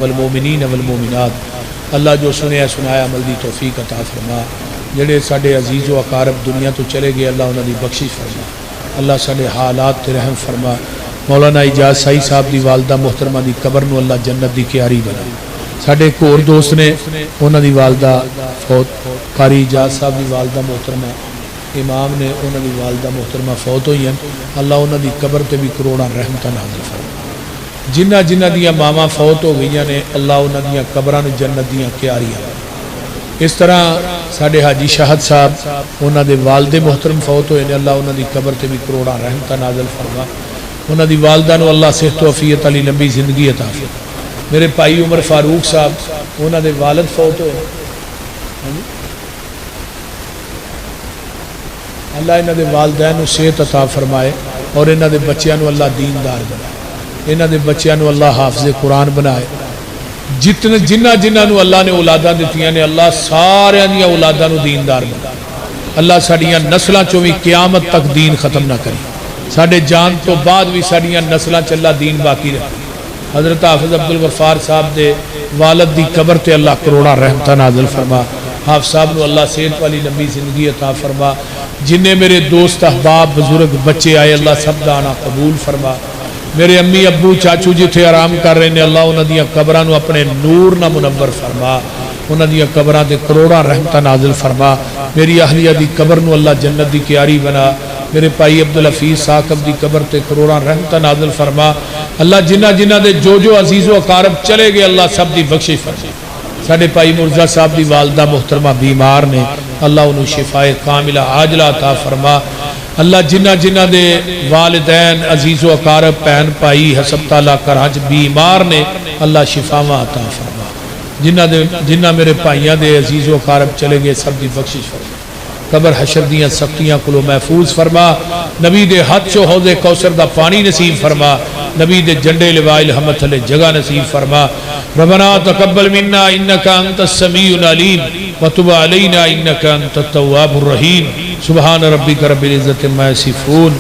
والمومنین والمومنات اللہ جو سنیا سنایا عمل دی توفیق عطا فرما۔ جڑے ساڈے عزیز و اقارب دنیا تو چلے گئے اللہ انہاں دی بخشش فرما۔ اللہ ساڈے حالات تے رحم فرما۔ مولانا اجاز سائی صاحب دی والدہ محترمہ دی قبر نو اللہ جنت دی کیاری بنا۔ ساڈے ایک اور دوست نے انہاں دی والدہ فوت، قاری اجاز صاحب دی والدہ محترمہ امام نے انہاں دی والدہ محترمہ فوت ہوئی ہیں، اللہ انہاں دی قبر تے بھی کروڑاں رحمتاں نازل فرما۔ جنہ جنہ دیا ماما فوت ہو گئی نے اللہ انہاں دیا قبراں جنت دیاں کیاریاں۔ اس طرح ساڈے حاجی شاہد صاحب انہاں دے والد محترم فوت ہوئے نے اللہ انہاں دی قبر تے بھی کروڑاں رحمتاں نازل فرما۔ انہاں دی والدہ نو اللہ صحت و عافیت علی لمبی زندگی عطا فرما۔ میرے بھائی عمر فاروق صاحب انہاں دے والد فوت ہوئے، اللہ انہاں دے والدین نو صحت عطا فرمائے اور انہاں دے بچیاں نو اللہ دیندار بنائے، انہاں دے بچیاں نو اللہ حافظ قرآن بنائے۔ جنہ نو اللہ نے اولاداں دتیاں نے اللہ سارے دیاں اولاداں نو دیندار بنائے۔ اللہ ساڈیاں نسلاں چوں بھی قیامت تک دین ختم نہ کرے، ساڈے جان تو بعد بھی ساڈیاں نسلاں چ اللہ دین باقی رکھے۔ حضرت حافظ عبدالغفار صاحب دے والد دی قبر تے اللہ کروڑاں رحمتاں نازل فرما۔ حافظ صاحب نو اللہ صحت والی لمبی زندگی عطا فرما۔ جنہیں میرے دوست احباب بزرگ بچے آئے اللہ سب دا آنا قبول فرما۔ میرے امی ابو چاچو جتھے آرام کر رہے ہیں اللہ انہاں دیاں قبراں نو اپنے نور نہ منور فرما، انہاں دیاں قبراں تے کروڑاں رحمتاں نازل فرما۔ میری اہلیہ دی قبر نو اللہ جنت دی کیاری بنا۔ میرے بھائی عبدالحفیظ ثاقب دی قبر تے کروڑاں رحمتاں نازل فرما۔ اللہ جنہ دے جو عزیز و اقارب چلے گئے اللہ سب دی بخشش فرما۔ ساڈے بھائی مرزا صاحب دی والدہ محترمہ بیمار نے اللہ انہوں شفائے کاملہ عاجلہ عطا فرما۔ اللہ جنہ دے والدین عزیز و اقارب بہن بھائی ہسپتالاں گھراں بیمار نے اللہ شفاواں عطا فرما۔ جنہ میرے بھائیاں دے عزیز و اقارب چلے گئے سب دی بخشش فرما۔ قبر حشر دیاں سختیاں کلو محفوظ فرما۔ نبی دے ہاتھ چو حوض کوثر دا پانی نصیب فرما۔ نبی دے جنڈے لوائے الحمد تھلے جگہ نصیب فرما۔ ربنا تقبل منا انك انت السميع العليم وتب علينا انك انت التواب الرحيم۔ سبحان ربك رب العزة عما يصفون۔